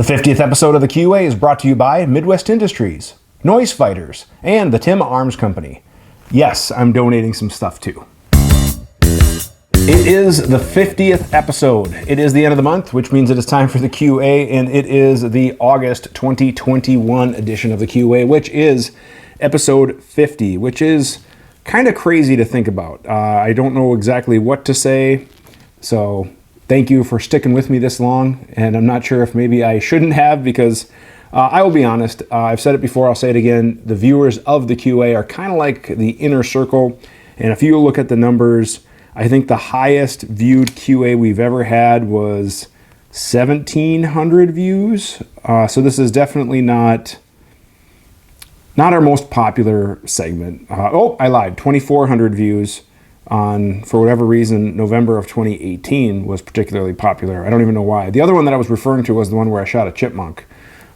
The 50th episode of the QA is brought to you by Midwest Industries, Noise Fighters, and the Tim Arms Company. Yes, I'm donating some stuff too. It is the 50th episode. It is the end of the month, which means it is time for the QA, and it is the August 2021 edition of the QA, which is episode 50, which is kind of crazy to think about. I don't know exactly what to say, so thank you for sticking with me this long, and I'm not sure if maybe I shouldn't have, because I will be honest, I've said it before, I'll say it again, the viewers of the QA are kind of like the inner circle, and if you look at the numbers, I think the highest viewed QA we've ever had was 1,700 views, so this is definitely not our most popular segment. Oh, I lied, 2,400 views on, for whatever reason, November of 2018 was particularly popular. I don't even know why. The other one that I was referring to was the one where I shot a chipmunk.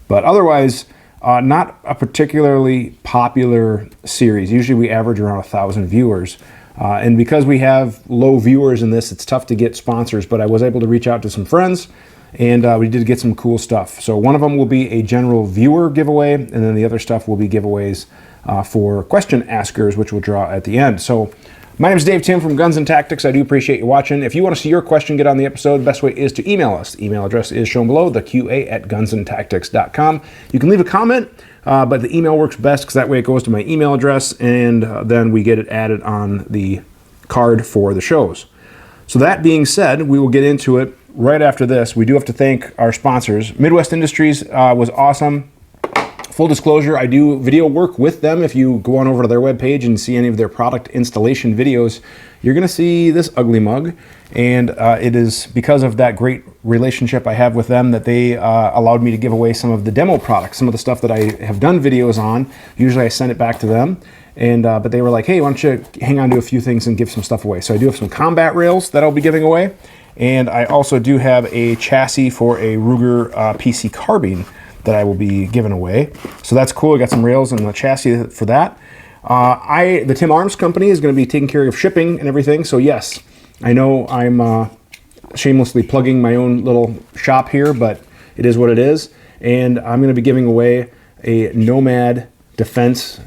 But otherwise, not a particularly popular series. Usually we average around 1,000 viewers. And because we have low viewers in this, it's tough to get sponsors, but I was able to reach out to some friends, and we did get some cool stuff. So one of them will be a general viewer giveaway, and then the other stuff will be giveaways for question askers, which we'll draw at the end. So my name is Dave Tim from Guns and Tactics. I do appreciate you watching. If you want to see your question get on the episode, the best way is to email us. The email address is shown below, theqa@gunsandtactics.com. You can leave a comment, but the email works best because that way it goes to my email address, and then we get it added on the card for the shows. So that being said, we will get into it right after this. We do have to thank our sponsors. Midwest Industries was awesome. Full disclosure, I do video work with them. If you go on over to their webpage and see any of their product installation videos, you're going to see this ugly mug. And it is because of that great relationship I have with them that they allowed me to give away some of the demo products, some of the stuff that I have done videos on. Usually I send it back to them. And but they were like, hey, why don't you hang on to a few things and give some stuff away. So I do have some combat rails that I'll be giving away. And I also do have a chassis for a Ruger PC carbine that I will be giving away. So that's cool. I got some rails and the chassis for that. The Tim Arms Company is going to be taking care of shipping and everything. So yes, I know I'm shamelessly plugging my own little shop here, but it is what it is. And I'm going to be giving away a Nomad Defense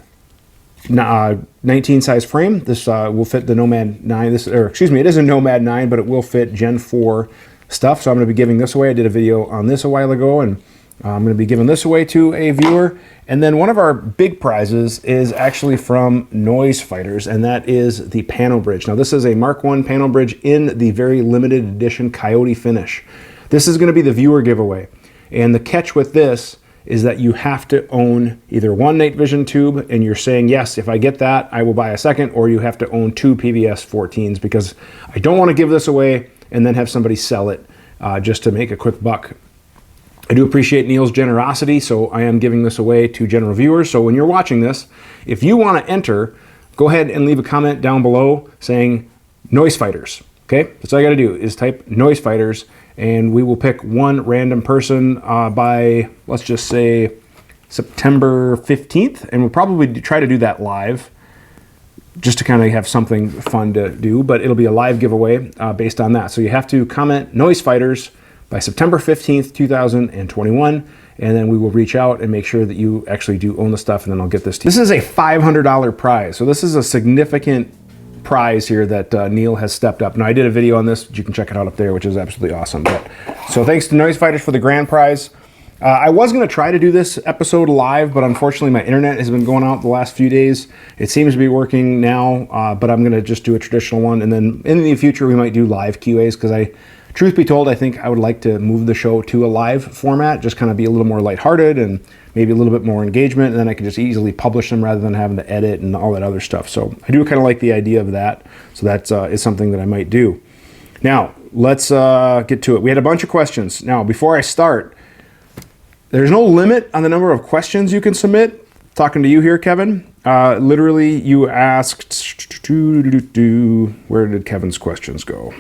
19 size frame. This will fit the Nomad 9. It is a Nomad 9, but it will fit Gen 4 stuff. So I'm going to be giving this away. I did a video on this a while ago, and I'm going to be giving this away to a viewer. And then one of our big prizes is actually from Noise Fighters, and that is the panel bridge. Now this is a Mark I panel bridge in the very limited edition Coyote finish. This is going to be the viewer giveaway. And the catch with this is that you have to own either one night vision tube, and you're saying, yes, if I get that, I will buy a second, or you have to own two PVS 14s, because I don't want to give this away and then have somebody sell it just to make a quick buck. I do appreciate Neil's generosity, so I am giving this away to general viewers. So when you're watching this, if you want to enter, go ahead and leave a comment down below saying Noise Fighters. Okay, that's all you got to do is type Noise Fighters, and we will pick one random person by, let's just say, September 15th, and we'll probably try to do that live just to kind of have something fun to do, but it'll be a live giveaway based on that. So you have to comment Noise Fighters by September 15th, 2021, and then we will reach out and make sure that you actually do own the stuff, and then I'll get this to you. This is a $500 prize, so this is a significant prize here that Neil has stepped up. Now, I did a video on this, you can check it out up there, which is absolutely awesome. So thanks to Noise Fighters for the grand prize. I was going to try to do this episode live, but unfortunately my internet has been going out the last few days. It seems to be working now, but I'm going to just do a traditional one, and then in the future we might do live QAs, because truth be told, I think I would like to move the show to a live format, just kind of be a little more lighthearted and maybe a little bit more engagement, and then I can just easily publish them rather than having to edit and all that other stuff. So I do kind of like the idea of that. So that is something that I might do. Now, let's get to it. We had a bunch of questions. Now, before I start, there's no limit on the number of questions you can submit. Talking to you here, Kevin. Literally, you asked, where did Kevin's questions go?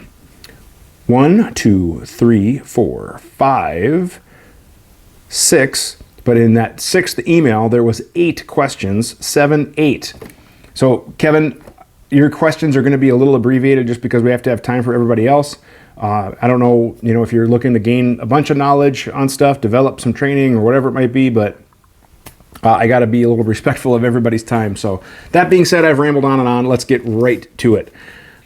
1, 2, 3, 4, 5, 6, but in that 6th email, there was 8 questions, 7, 8. So Kevin, your questions are going to be a little abbreviated just because we have to have time for everybody else. I don't know, if you're looking to gain a bunch of knowledge on stuff, develop some training or whatever it might be, but I got to be a little respectful of everybody's time. So that being said, I've rambled on and on. Let's get right to it.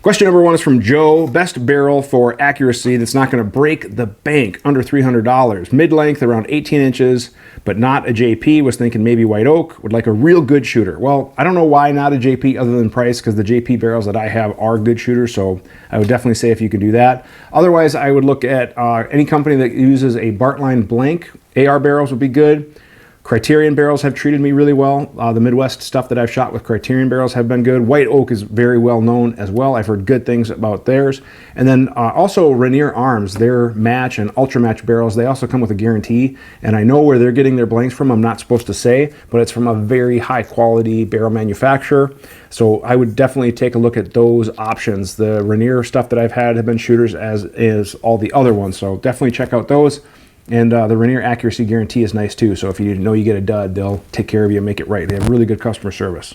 Question number 1 is from Joe. Best barrel for accuracy that's not going to break the bank, under $300. Mid-length, around 18 inches, but not a JP. Was thinking maybe white oak. Would like a real good shooter. Well, I don't know why not a JP other than price, because the JP barrels that I have are good shooters, so I would definitely say if you can do that. Otherwise, I would look at any company that uses a Bartline blank. AR barrels would be good. Criterion barrels have treated me really well. The Midwest stuff that I've shot with Criterion barrels have been good. White oak is very well known as well. I've heard good things about theirs. And then also Rainier Arms, their match and ultra match barrels, they also come with a guarantee. And I know where they're getting their blanks from. I'm not supposed to say, but it's from a very high quality barrel manufacturer. So I would definitely take a look at those options. The Rainier stuff that I've had have been shooters, as is all the other ones. So definitely check out those. And the Rainier accuracy guarantee is nice too. So if you know you get a dud, they'll take care of you and make it right. They have really good customer service.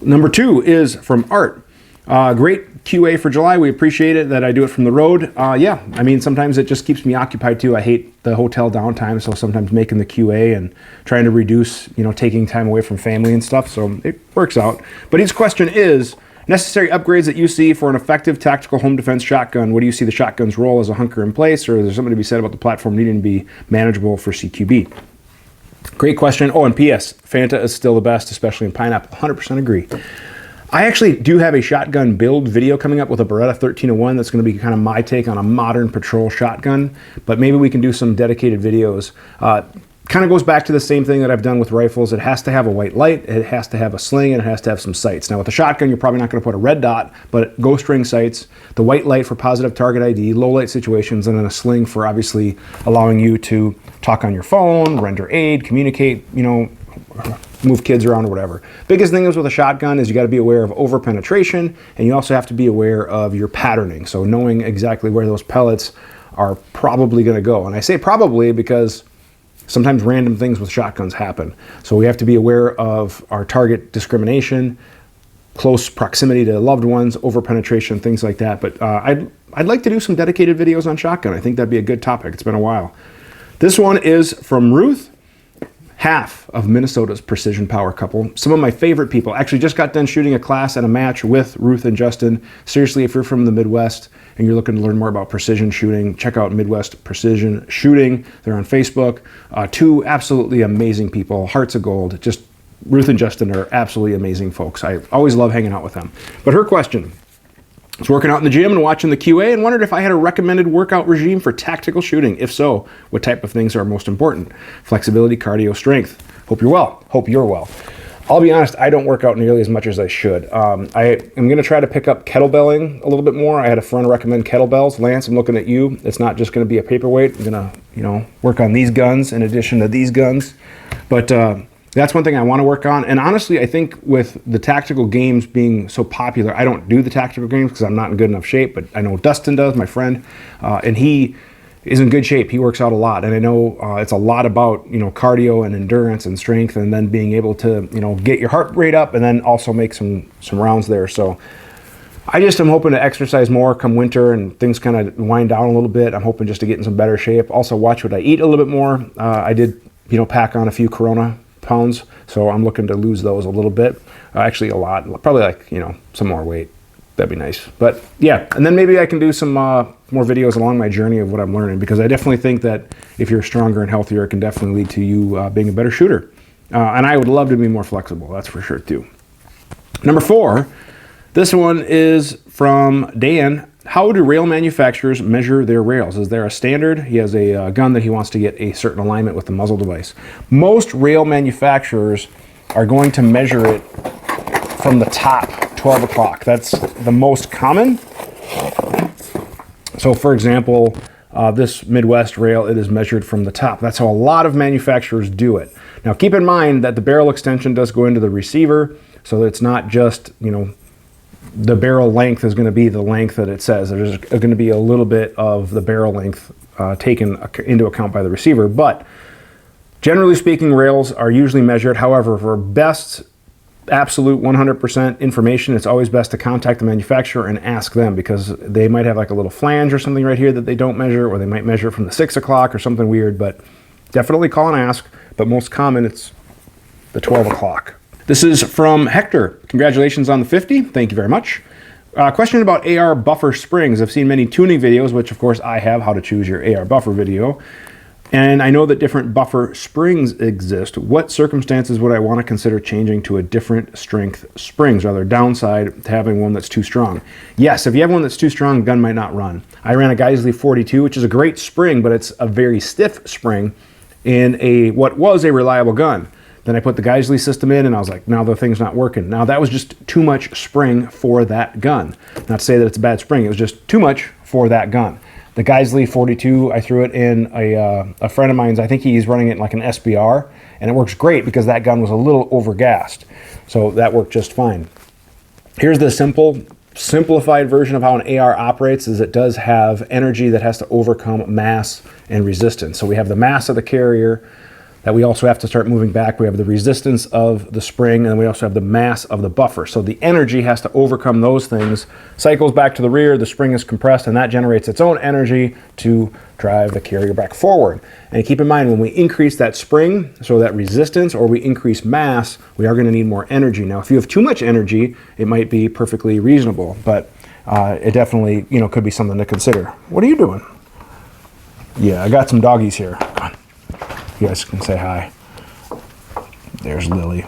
Number 2 is from Art. Great QA for July. We appreciate it that I do it from the road. Yeah, I mean, sometimes it just keeps me occupied too. I hate the hotel downtime, so sometimes making the QA and trying to reduce, taking time away from family and stuff. So it works out. But his question is, necessary upgrades that you see for an effective tactical home defense shotgun. What do you see the shotgun's role as a hunker in place, or is there something to be said about the platform needing to be manageable for CQB? Great question. Oh, and P.S. Fanta is still the best, especially in pineapple. 100% agree. I actually do have a shotgun build video coming up with a Beretta 1301 that's going to be kind of my take on a modern patrol shotgun, but maybe we can do some dedicated videos. Kind of goes back to the same thing that I've done with rifles. It has to have a white light, it has to have a sling, and it has to have some sights. Now with a shotgun, you're probably not going to put a red dot, but ghost ring sights, the white light for positive target ID, low light situations, and then a sling for obviously allowing you to talk on your phone, render aid, communicate, move kids around or whatever. Biggest thing is with a shotgun is you got to be aware of over penetration, and you also have to be aware of your patterning. So knowing exactly where those pellets are probably going to go. And I say probably because sometimes random things with shotguns happen. So we have to be aware of our target discrimination, close proximity to loved ones, over penetration, things like that. But I'd like to do some dedicated videos on shotgun. I think that'd be a good topic. It's been a while. This one is from Ruth, half of Minnesota's Precision Power couple. Some of my favorite people. Actually just got done shooting a class and a match with Ruth and Justin. Seriously, if you're from the Midwest and you're looking to learn more about precision shooting, check out Midwest Precision Shooting. They're on Facebook. 2 absolutely amazing people, hearts of gold. Just Ruth and Justin are absolutely amazing folks. I always love hanging out with them. But her question: I was working out in the gym and watching the QA and wondered if I had a recommended workout regime for tactical shooting. If so, what type of things are most important? Flexibility, cardio, strength. Hope you're well. Hope you're well. I'll be honest, I don't work out nearly as much as I should. I am going to try to pick up kettlebelling a little bit more. I had a friend recommend kettlebells. Lance, I'm looking at you. It's not just going to be a paperweight. I'm going to, work on these guns in addition to these guns. But that's one thing I want to work on. And honestly, I think with the tactical games being so popular, I don't do the tactical games because I'm not in good enough shape, but I know Dustin does, my friend, and he is in good shape. He works out a lot. And I know it's a lot about, cardio and endurance and strength, and then being able to, get your heart rate up and then also make some rounds there. So I just am hoping to exercise more come winter and things kind of wind down a little bit. I'm hoping just to get in some better shape. Also watch what I eat a little bit more. I did, pack on a few Corona pounds, so I'm looking to lose those a little bit. Actually a lot, probably some more weight. That'd be nice. But yeah, and then maybe I can do some more videos along my journey of what I'm learning, because I definitely think that if you're stronger and healthier, it can definitely lead to you being a better shooter. And I would love to be more flexible, that's for sure too. Number 4, this one is from Dan. How do rail manufacturers measure their rails? Is there a standard? He has a gun that he wants to get a certain alignment with the muzzle device. Most rail manufacturers are going to measure it from the top 12 o'clock. That's the most common. So for example, this Midwest rail, it is measured from the top. That's how a lot of manufacturers do it. Now keep in mind that the barrel extension does go into the receiver, so it's not just, the barrel length is going to be the length that it says. There's going to be a little bit of the barrel length taken into account by the receiver, but generally speaking, rails are usually measured. However, for best absolute 100% information, it's always best to contact the manufacturer and ask them, because they might have like a little flange or something right here that they don't measure, or they might measure it from the 6 o'clock or something weird. But definitely call and ask. But most common, it's the 12 o'clock. This is from Hector. Congratulations on the 50. Thank you very much. Question about AR buffer springs. I've seen many tuning videos, which of course I have, how to choose your AR buffer video. And I know that different buffer springs exist. What circumstances would I want to consider changing to a different strength springs, rather downside to having one that's too strong? Yes, if you have one that's too strong, the gun might not run. I ran a Geisley 42, which is a great spring, but it's a very stiff spring in what was a reliable gun. Then I put the Geisley system in and I was like, now the thing's not working. Now that was just too much spring for that gun. Not to say that it's a bad spring, it was just too much for that gun. The Geisley 42, I threw it in a friend of mine's. I think he's running it in like an SBR, and it works great because that gun was a little overgassed. So that worked just fine. Here's the simplified version of how an AR operates. Is it does have energy that has to overcome mass and resistance. So we have the mass of the carrier that we also have to start moving back. We have the resistance of the spring, and we also have the mass of the buffer. So the energy has to overcome those things, cycles back to the rear, the spring is compressed, and that generates its own energy to drive the carrier back forward. And keep in mind, when we increase that spring, so that resistance, or we increase mass, we are going to need more energy. Now, if you have too much energy, it might be perfectly reasonable, but it definitely, could be something to consider. What are you doing? Yeah, I got some doggies here. Come on. You guys can say hi. There's Lily.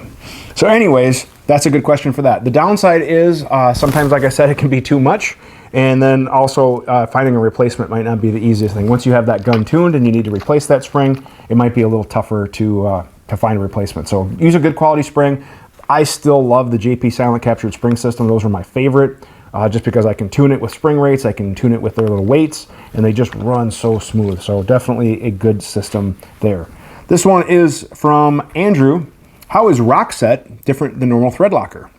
So anyways, that's a good question for that. The downside is sometimes, like I said, it can be too much. And then also finding a replacement might not be the easiest thing. Once you have that gun tuned and you need to replace that spring, it might be a little tougher to find a replacement. So use a good quality spring. I still love the JP Silent Captured Spring System. Those are my favorite. Just because I can tune it with spring rates, I can tune it with their little weights, and they just run so smooth. So definitely a good system there. This one is from Andrew. How is Rockset different than normal thread locker?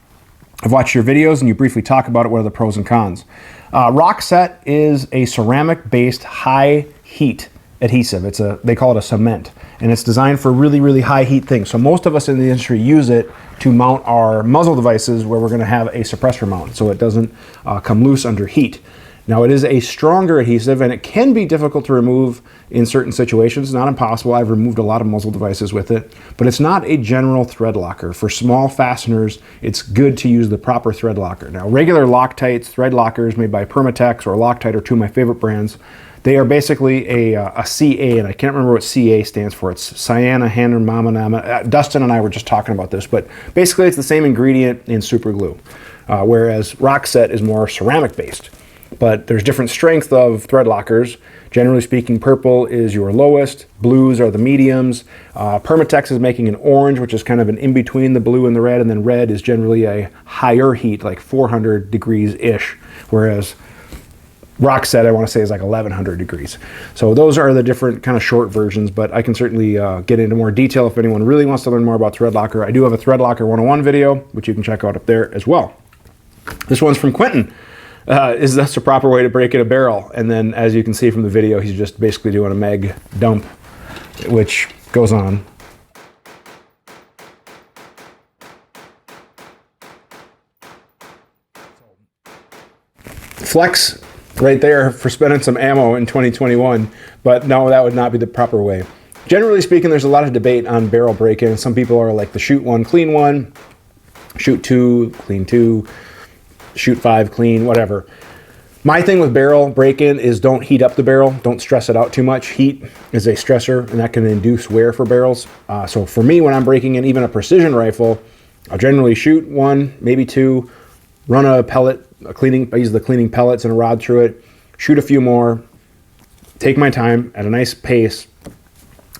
I've watched your videos and you briefly talk about it. What are the pros and cons? Rockset is a ceramic-based high heat adhesive. They call it a cement, and it's designed for really, really high heat things. So most of us in the industry use it to mount our muzzle devices where we're going to have a suppressor mount, so it doesn't come loose under heat. Now, it is a stronger adhesive, and it can be difficult to remove in certain situations. Not impossible. I've removed a lot of muzzle devices with it, but it's not a general thread locker. For small fasteners, it's good to use the proper thread locker. Now, regular Loctite thread lockers made by Permatex or Loctite are two of my favorite brands. They are basically a CA, and I can't remember what CA stands for. It's Cyana, Hanner, Mama, Nama. Dustin and I were just talking about this, but basically it's the same ingredient in super glue, whereas Rockset is more ceramic-based. But there's different strength of thread lockers. Generally speaking, purple is your lowest, blues are the mediums. Permatex is making an orange, which is kind of an in-between the blue and the red, and then red is generally a higher heat, like 400 degrees-ish, whereas Rockset, I want to say, is like 1100 degrees. So those are the different kind of short versions, but I can certainly get into more detail if anyone really wants to learn more about thread locker. I do have a thread locker 101 video, which you can check out up there as well. This one's from Quentin. Is this a proper way to break in a barrel? And then, as you can see from the video, he's just basically doing a meg dump, which goes on. Flex right there for spending some ammo in 2021, but no, that would not be the proper way. Generally speaking, there's a lot of debate on barrel break-in. Some people are like the shoot one, clean one, shoot two, clean two, shoot five, clean, whatever. My thing with barrel break-in is don't heat up the barrel. Don't stress it out too much. Heat is a stressor, and that can induce wear for barrels. So for me, when I'm breaking in even a precision rifle, I'll generally shoot one, maybe two, run a pellet, I use the cleaning pellets and a rod through it, shoot a few more, take my time at a nice pace.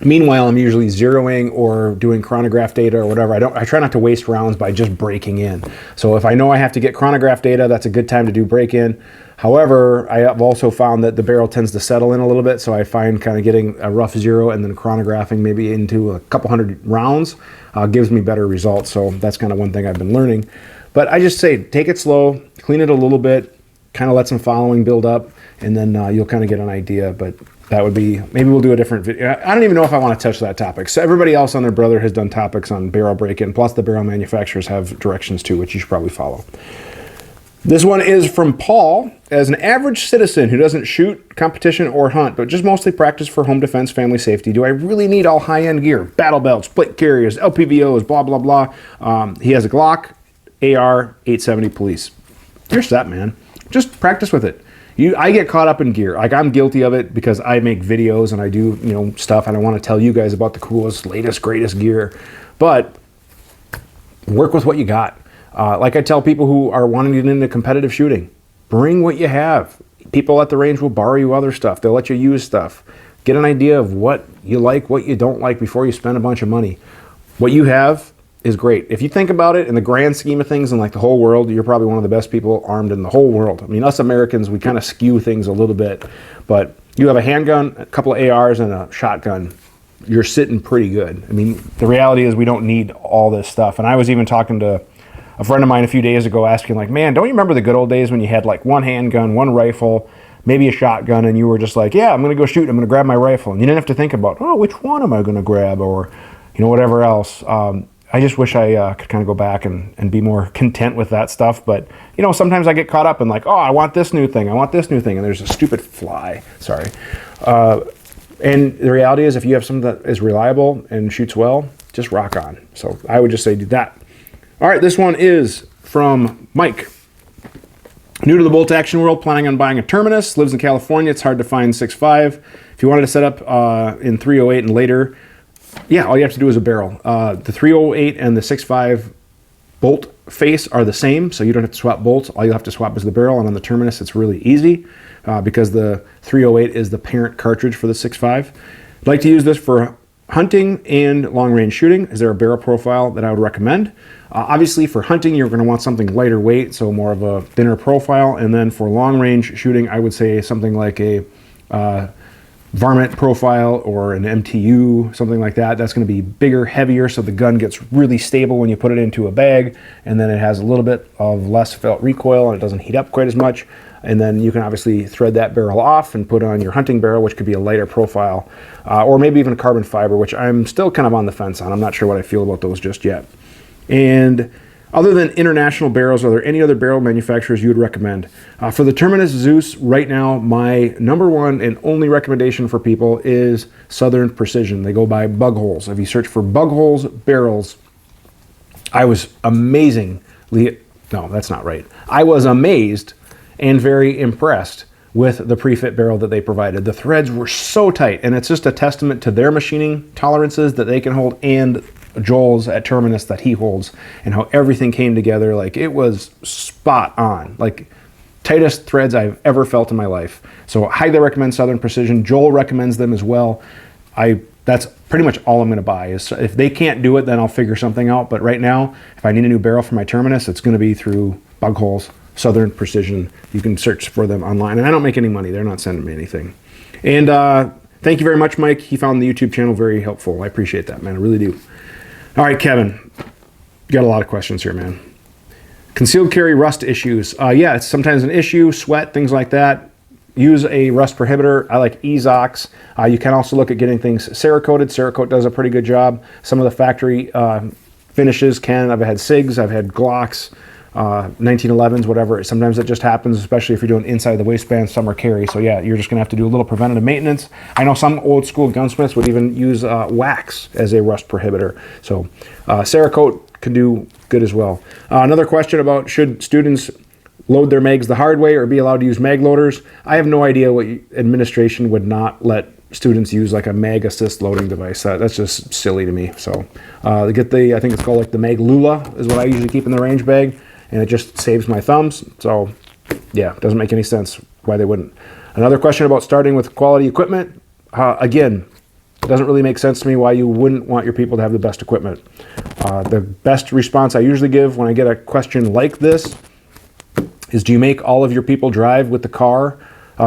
Meanwhile, I'm usually zeroing or doing chronograph data or whatever. I try not to waste rounds by just breaking in. So if I know I have to get chronograph data, that's a good time to do break-in. However, I have also found that the barrel tends to settle in a little bit, so I find kind of getting a rough zero and then chronographing maybe into a couple hundred rounds gives me better results. So that's kind of one thing I've been learning. But I just say, take it slow, clean it a little bit, kind of let some following build up. and then you'll kind of get an idea. But that would be, maybe we'll do a different video. I don't even know if I want to touch that topic. So everybody else on their brother has done topics on barrel break-in, plus the barrel manufacturers have directions too, which you should probably follow. This one is from Paul. As an average citizen who doesn't shoot, competition, or hunt, but just mostly practice for home defense, family safety, do I really need all high-end gear? Battle belts, split carriers, LPVOs, blah, blah, blah. He has a Glock, AR, 870 police. You're set, man. Just practice with it. I get caught up in gear. Like, I'm guilty of it because I make videos and I do, stuff, and I want to tell you guys about the coolest, latest, greatest gear. But work with what you got. Like I tell people who are wanting to get into competitive shooting, bring what you have. People at the range will borrow you other stuff. They'll let you use stuff. Get an idea of what you like, what you don't like before you spend a bunch of money. What you have is great. If you think about it in the grand scheme of things, in like the whole world, you're probably one of the best people armed in the whole world. I mean, us Americans, we kind of skew things a little bit, but you have a handgun, a couple of ARs, and a shotgun. You're sitting pretty good. I mean, the reality is we don't need all this stuff. And I was even talking to a friend of mine a few days ago asking, like, man, don't you remember the good old days when you had like one handgun, one rifle, maybe a shotgun, and you were just like, yeah, I'm going to go shoot, I'm going to grab my rifle. And you didn't have to think about, oh, which one am I going to grab, or, whatever else. I just wish I could kind of go back and be more content with that stuff. But, sometimes I get caught up in like, oh, I want this new thing, and there's a stupid fly. Sorry. And the reality is, if you have something that is reliable and shoots well, just rock on. So I would just say do that. All right, this one is from Mike. New to the bolt action world, planning on buying a Terminus, lives in California. It's hard to find 6.5. If you wanted to set up in 308 and later, yeah, all you have to do is a barrel. The 308 and the 6.5 bolt face are the same, so you don't have to swap bolts. All you have to swap is the barrel, and on the Terminus, it's really easy because the 308 is the parent cartridge for the 6.5. I'd like to use this for hunting and long-range shooting. Is there a barrel profile that I would recommend? Obviously, for hunting, you're going to want something lighter weight, so more of a thinner profile. And then for long-range shooting, I would say something like a varmint profile or an MTU, something like that. That's going to be bigger, heavier, so the gun gets really stable when you put it into a bag, and then it has a little bit of less felt recoil, and it doesn't heat up quite as much. And then you can obviously thread that barrel off and put on your hunting barrel, which could be a lighter profile, or maybe even carbon fiber, which I'm still kind of on the fence on. I'm not sure what I feel about those just yet. And other than International Barrels, are there any other barrel manufacturers you would recommend? For the Terminus Zeus, right now, my number one and only recommendation for people is Southern Precision. They go by Bug Holes. If you search for Bug Holes barrels, I was amazingly, no, that's not right. I was amazed and very impressed with the pre-fit barrel that they provided. The threads were so tight, and it's just a testament to their machining tolerances that they can hold, and Joel's at Terminus that he holds, and how everything came together. Like, it was spot on, like tightest threads I've ever felt in my life. So I highly recommend Southern Precision. Joel recommends them as well. That's pretty much all I'm going to buy. Is if they can't do it, then I'll figure something out. But right now, if I need a new barrel for my Terminus, it's going to be through Bug Holes, Southern Precision. You can search for them online, and I don't make any money. They're not sending me anything. And thank you very much, Mike. He found the YouTube channel very helpful. I appreciate that, man. I really do. All right, Kevin, you got a lot of questions here, man. Concealed carry rust issues. Yeah, it's sometimes an issue, sweat, things like that. Use a rust prohibitor. I like Ezox. You can also look at getting things Cerakoted. Cerakote does a pretty good job. Some of the factory finishes can. I've had SIGs, I've had Glocks, 1911s, whatever. Sometimes it just happens, especially if you're doing inside the waistband summer carry. So yeah, you're just gonna have to do a little preventative maintenance. I know some old school gunsmiths would even use wax as a rust prohibitor. So Cerakote can do good as well. Another question about should students load their mags the hard way or be allowed to use mag loaders. I have no idea what administration would not let students use, like a mag assist loading device. That's just silly to me. So they get I think it's called like the Mag Lula is what I usually keep in the range bag, and it just saves my thumbs. So yeah, it doesn't make any sense why they wouldn't. Another question about starting with quality equipment. Again, it doesn't really make sense to me why you wouldn't want your people to have the best equipment. The best response I usually give when I get a question like this is, do you make all of your people drive with the car,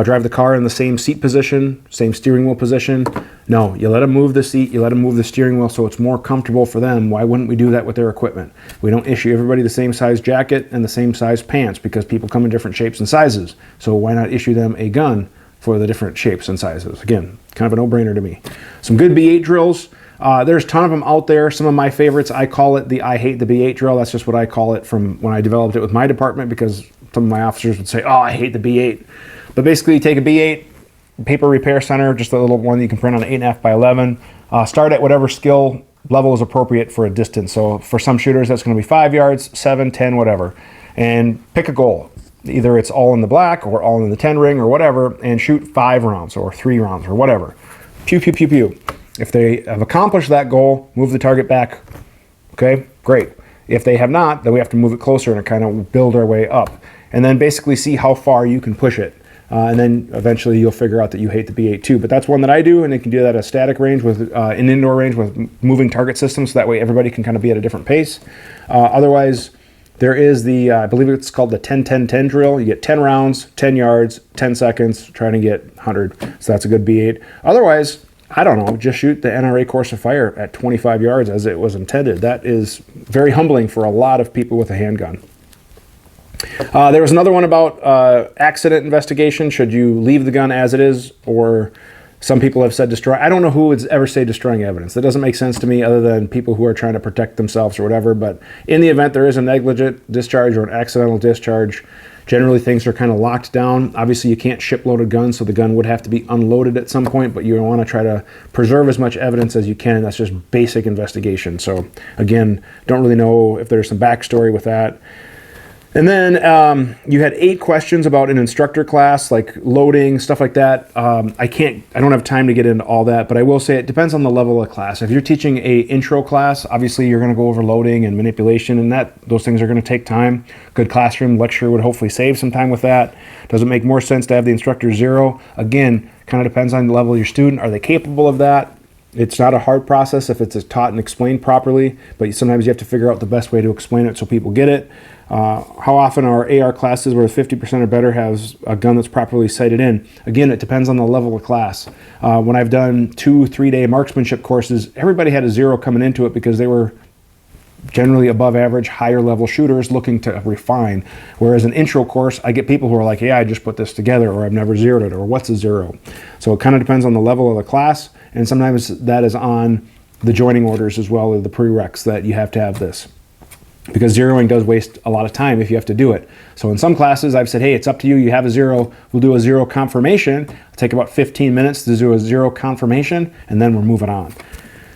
drive the car in the same seat position, same steering wheel position, No, you let them move the seat, you let them move the steering wheel so it's more comfortable for them. Why wouldn't we do that with their equipment? We don't issue everybody the same size jacket and the same size pants because people come in different shapes and sizes. So why not issue them a gun for the different shapes and sizes? Again, kind of a no-brainer to me. Some good B8 drills. There's a ton of them out there. Some of my favorites, I call it the I hate the B8 drill. That's just what I call it from when I developed it with my department, because some of my officers would say, oh, I hate the B8. But basically you take a B8, paper repair center, just a little one that you can print on an 8.5 by 11. Start at whatever skill level is appropriate for a distance. So for some shooters, that's going to be 5 yards, 7, 10, whatever. And pick a goal. Either it's all in the black or all in the 10 ring or whatever, and shoot 5 rounds or 3 rounds or whatever. Pew, pew, pew, pew. If they have accomplished that goal, move the target back. Okay, great. If they have not, then we have to move it closer and kind of build our way up. And then basically see how far you can push it. And then eventually you'll figure out that you hate the B8 too. But that's one that I do, and you can do that at a static range with an indoor range with moving target systems, so that way everybody can kind of be at a different pace. Otherwise, there is the, I believe it's called the 10-10-10 drill. You get 10 rounds, 10 yards, 10 seconds, trying to get 100. So that's a good B8. Otherwise, I don't know, just shoot the NRA course of fire at 25 yards as it was intended. That is very humbling for a lot of people with a handgun. There was another one about accident investigation. Should you leave the gun as it is, or some people have said destroy. I don't know who would ever say destroying evidence. That doesn't make sense to me, other than people who are trying to protect themselves or whatever. But in the event there is a negligent discharge or an accidental discharge, generally things are kind of locked down. Obviously you can't ship loaded guns, so the gun would have to be unloaded at some point, but you want to try to preserve as much evidence as you can. That's just basic investigation. So again, don't really know if there's some backstory with that. And then you had 8 questions about an instructor class, like loading, stuff like that. I don't have time to get into all that, but I will say it depends on the level of class. If you're teaching a intro class, obviously you're going to go over loading and manipulation, and those things are going to take time. Good classroom lecture would hopefully save some time with that. Does it make more sense to have the instructor 0? Again, kind of depends on the level of your student. Are they capable of that? It's not a hard process if it's taught and explained properly, but sometimes you have to figure out the best way to explain it so people get it. How often are AR classes where 50% or better has a gun that's properly sighted in? Again, it depends on the level of class. When I've done 2-3 day marksmanship courses, everybody had a 0 coming into it because they were generally above average, higher level shooters looking to refine. Whereas an intro course, I get people who are like, yeah, I just put this together, or I've never zeroed it, or what's a 0? So it kind of depends on the level of the class, and sometimes that is on the joining orders as well, or the prereqs that you have to have this. Because zeroing does waste a lot of time if you have to do it. So in some classes, I've said, hey, it's up to you. You have a 0. We'll do a 0 confirmation. It'll take about 15 minutes to do a 0 confirmation, and then we're moving on.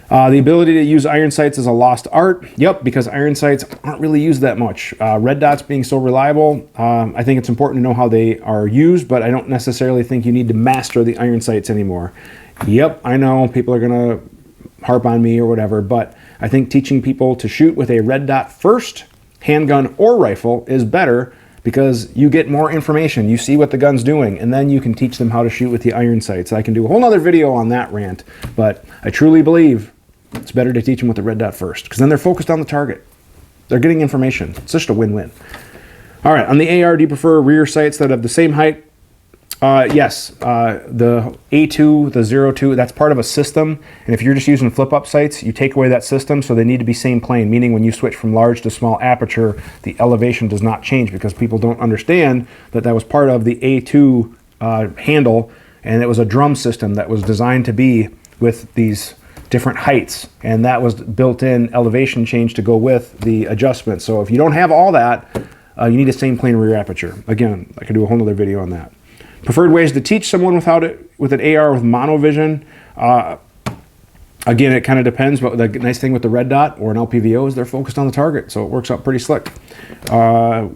The ability to use iron sights is a lost art. Yep, because iron sights aren't really used that much. Red dots being so reliable, I think it's important to know how they are used, but I don't necessarily think you need to master the iron sights anymore. Yep, I know people are going to harp on me or whatever, but I think teaching people to shoot with a red dot first, handgun or rifle, is better because you get more information. You see what the gun's doing, and then you can teach them how to shoot with the iron sights. I can do a whole nother video on that rant, but I truly believe it's better to teach them with the red dot first, because then they're focused on the target. They're getting information. It's just a win-win. All right, on the AR, do you prefer rear sights that have the same height? Yes, the A2, the 02, that's part of a system. And if you're just using flip-up sights, you take away that system, so they need to be same plane, meaning when you switch from large to small aperture, the elevation does not change, because people don't understand that that was part of the A2 handle, and it was a drum system that was designed to be with these different heights, and that was built-in elevation change to go with the adjustment. So if you don't have all that, you need a same plane rear aperture. Again, I could do a whole other video on that. Preferred ways to teach someone with an AR with monovision. Again, it kind of depends, but the nice thing with the red dot or an LPVO is they're focused on the target, so it works out pretty slick.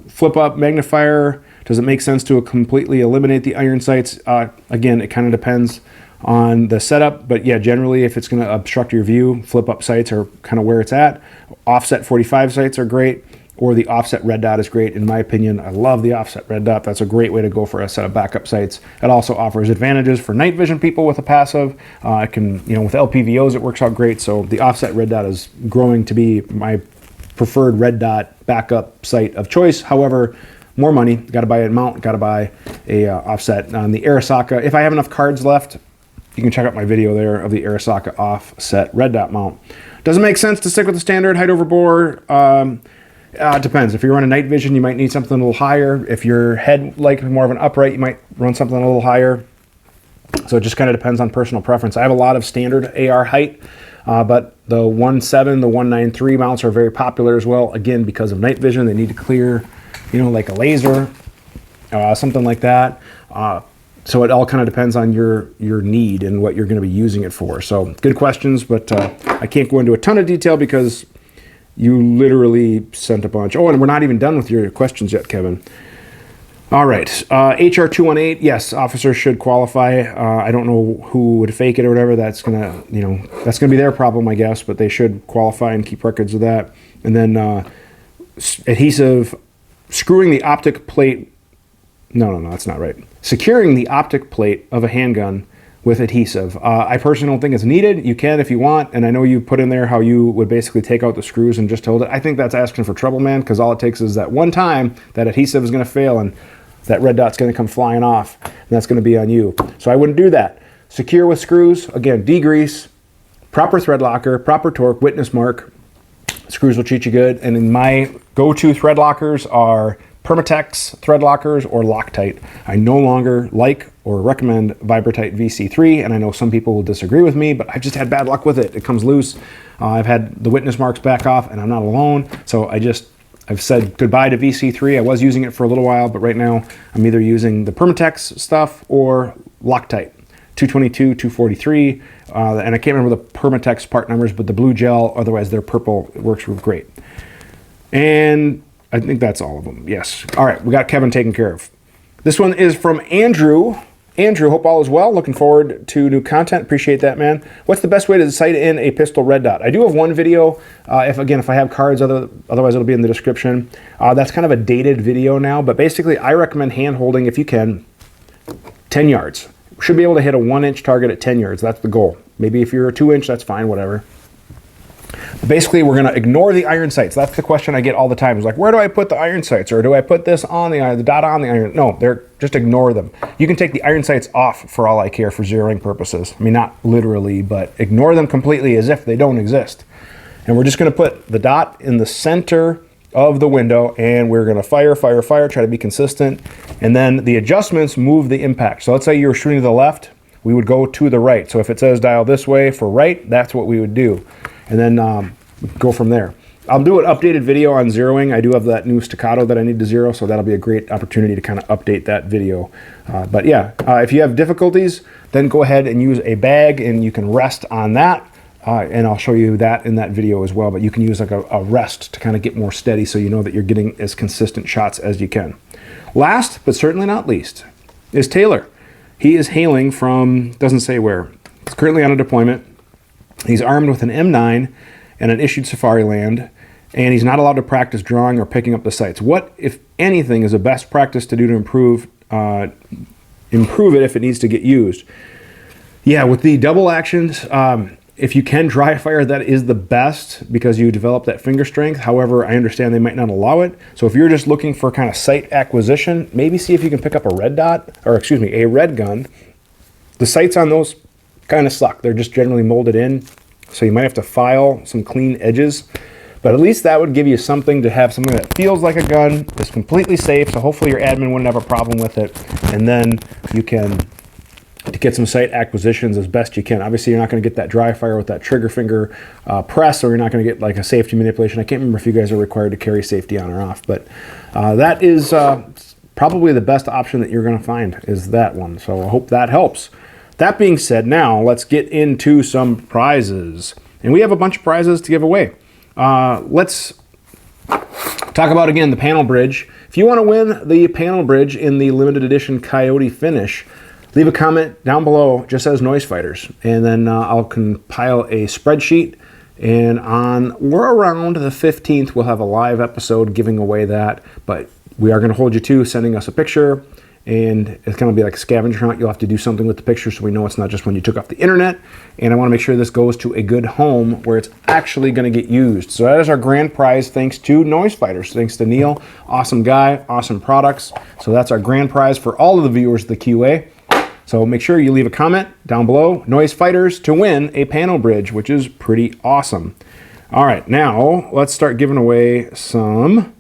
Flip up magnifier, does it make sense to completely eliminate the iron sights? Again, it kind of depends on the setup, but yeah, generally if it's going to obstruct your view, flip up sights are kind of where it's at. Offset 45 sights are great, or the offset red dot is great in my opinion. I love the offset red dot. That's a great way to go for a set of backup sights. It also offers advantages for night vision people with a passive. It can, with LPVOs it works out great, so the offset red dot is growing to be my preferred red dot backup sight of choice. However, more money, got to buy a mount, got to buy a offset. On the Arisaka, if I have enough cards left, you can check out my video there of the Arisaka offset red dot mount. Doesn't make sense to stick with the standard height over bore. It depends. If you're running night vision, you might need something a little higher. If your head like more of an upright, you might run something a little higher. So it just kind of depends on personal preference. I have a lot of standard AR height, but the 1.7, the 1.93 mounts are very popular as well. Again, because of night vision, they need to clear, you know, like a laser, something like that. So it all kind of depends on your need and what you're going to be using it for. So good questions, but I can't go into a ton of detail because you literally sent a bunch. Oh, and we're not even done with your questions yet, Kevin. All right, HR 218. Yes, officers should qualify. I don't know who would fake it or whatever. That's gonna, you know, that's gonna be their problem, I guess. But they should qualify and keep records of that. And then adhesive, screwing the optic plate. No, that's not right. Securing the optic plate of a handgun with adhesive. I personally don't think it's needed. You can if you want, and I know you put in there how you would basically take out the screws and just hold it. I think that's asking for trouble, man, because all it takes is that one time that adhesive is going to fail and that red dot's going to come flying off, and that's going to be on you. So I wouldn't do that. Secure with screws. Again, degrease, proper thread locker, proper torque, witness mark. Screws will treat you good. And in my go-to thread lockers are Permatex thread lockers or Loctite. I no longer like or recommend Vibratite VC3, and I know some people will disagree with me, but I've just had bad luck with it. It comes loose. I've had the witness marks back off, and I'm not alone. So I've said goodbye to VC3. I was using it for a little while, but right now I'm either using the Permatex stuff or Loctite. 222, 243, and I can't remember the Permatex part numbers, but the blue gel, otherwise they're purple, it works great. And I think that's all of them. Yes. All right, we got Kevin taken care of. This one is from Andrew. Andrew, hope all is well. Looking forward to new content. Appreciate that, man. What's the best way to sight in a pistol red dot? I do have one video. If I have cards, otherwise it'll be in the description. That's kind of a dated video now, but basically I recommend hand holding if you can, 10 yards. Should be able to hit a 1-inch target at 10 yards. That's the goal. Maybe if you're a 2-inch, that's fine, whatever. Basically, we're going to ignore the iron sights. That's the question I get all the time. It's like, where do I put the iron sights? Or do I put this on the iron, the dot on the iron? No, just ignore them. You can take the iron sights off for all I care for zeroing purposes. I mean, not literally, but ignore them completely as if they don't exist. And we're just going to put the dot in the center of the window, and we're going to fire, try to be consistent. And then the adjustments move the impact. So let's say you're shooting to the left, we would go to the right. So if it says dial this way for right, that's what we would do. And then go from there. I'll do an updated video on zeroing. I do have that new staccato that I need to zero, so that'll be a great opportunity to kind of update that video. But yeah, if you have difficulties, then go ahead and use a bag and you can rest on that. And I'll show you that in that video as well. But you can use like a rest to kind of get more steady so you know that you're getting as consistent shots as you can. Last, but certainly not least, is Taylor. He is hailing from, doesn't say where. He's currently on a deployment. He's armed with an M9 and an issued Safariland, and he's not allowed to practice drawing or picking up the sights. What, if anything, is a best practice to do to improve it if it needs to get used? Yeah, with the double actions, if you can dry fire, that is the best because you develop that finger strength. However, I understand they might not allow it. So if you're just looking for kind of sight acquisition, maybe see if you can pick up a red gun. The sights on those kind of suck. They're just generally molded in, so you might have to file some clean edges, but at least that would give you something to have, something that feels like a gun, is completely safe, so hopefully your admin wouldn't have a problem with it, and then you can get some sight acquisitions as best you can. Obviously, you're not going to get that dry fire with that trigger finger press, or you're not going to get like a safety manipulation. I can't remember if you guys are required to carry safety on or off, but that is probably the best option that you're going to find is that one, so I hope that helps. That being said, now let's get into some prizes. And we have a bunch of prizes to give away. Let's talk about, again, the panel bridge. If you want to win the panel bridge in the limited edition Coyote finish, leave a comment down below, just says Noise Fighters. And then I'll compile a spreadsheet. And we're around the 15th, we'll have a live episode giving away that. But we are going to hold you to sending us a picture. And it's going to be like a scavenger hunt. You'll have to do something with the picture so we know it's not just one you took off the internet. And I want to make sure this goes to a good home where it's actually going to get used. So that is our grand prize, thanks to Noise Fighters. Thanks to Neil. Awesome guy, awesome products. So that's our grand prize for all of the viewers of the QA. So make sure you leave a comment down below, Noise Fighters, to win a panel bridge, which is pretty awesome. All right, now let's start giving away some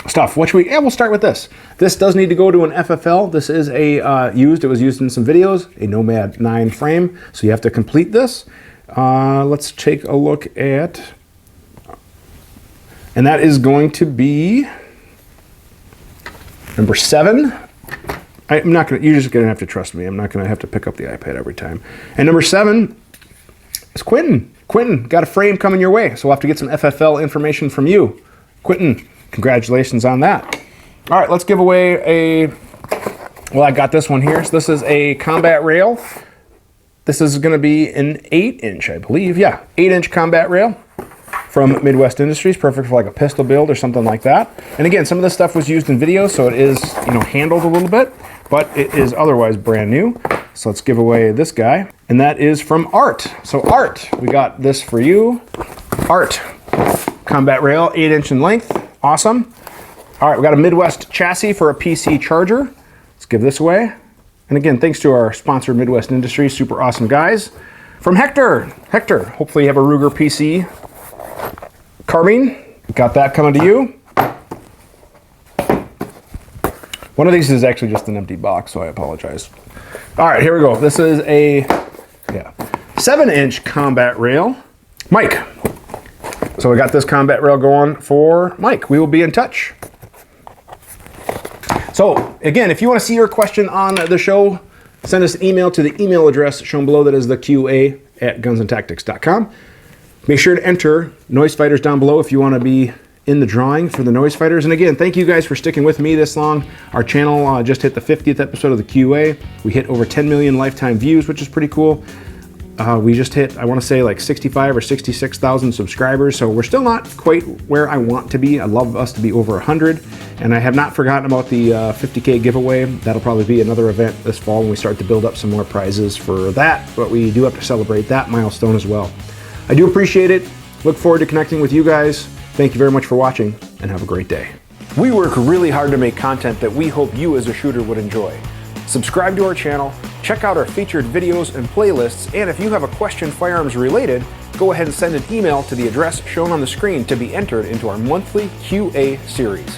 stuff. We'll start with this. This does need to go to an FFL. This is it was used in some videos, a Nomad 9 frame. So you have to complete this. Let's take a look at, and that is going to be number 7. You're just gonna have to trust me. I'm not gonna have to pick up the iPad every time. And number 7 is Quentin. Quentin, got a frame coming your way. So we'll have to get some FFL information from you. Quentin, congratulations on that. All right, let's give away well, I got this one here. So this is a combat rail. This is gonna be an 8-inch, I believe. Yeah, 8-inch combat rail from Midwest Industries, perfect for like a pistol build or something like that. And again, some of this stuff was used in videos, so it is, handled a little bit, but it is otherwise brand new. So let's give away this guy, and that is from Art. So Art, we got this for you. Art, combat rail, 8-inch in length, awesome. All right, we got a Midwest chassis for a PC charger. Let's give this away. And again, thanks to our sponsor, Midwest Industries, super awesome guys. From Hector, hopefully you have a Ruger PC carbine, got that coming to you. One of these is actually just an empty box, so I apologize. All right, here we go. This is a 7-inch combat rail. Mike. So we got this combat rail going for Mike. We will be in touch. So again, if you want to see your question on the show, send us an email to the email address shown below. That is theqa@gunsandtactics.com. Make sure to enter Noise Fighters down below if you want to be in the drawing for the Noise Fighters. And again, thank you guys for sticking with me this long. Our channel just hit the 50th episode of the QA. We hit over 10 million lifetime views, which is pretty cool. We just hit, I want to say, like 65 or 66,000 subscribers. So we're still not quite where I want to be. I'd love us to be over 100. And I have not forgotten about the 50K giveaway. That'll probably be another event this fall when we start to build up some more prizes for that. But we do have to celebrate that milestone as well. I do appreciate it. Look forward to connecting with you guys. Thank you very much for watching, and have a great day. We work really hard to make content that we hope you as a shooter would enjoy. Subscribe to our channel, check out our featured videos and playlists, and if you have a question firearms related, go ahead and send an email to the address shown on the screen to be entered into our monthly QA series.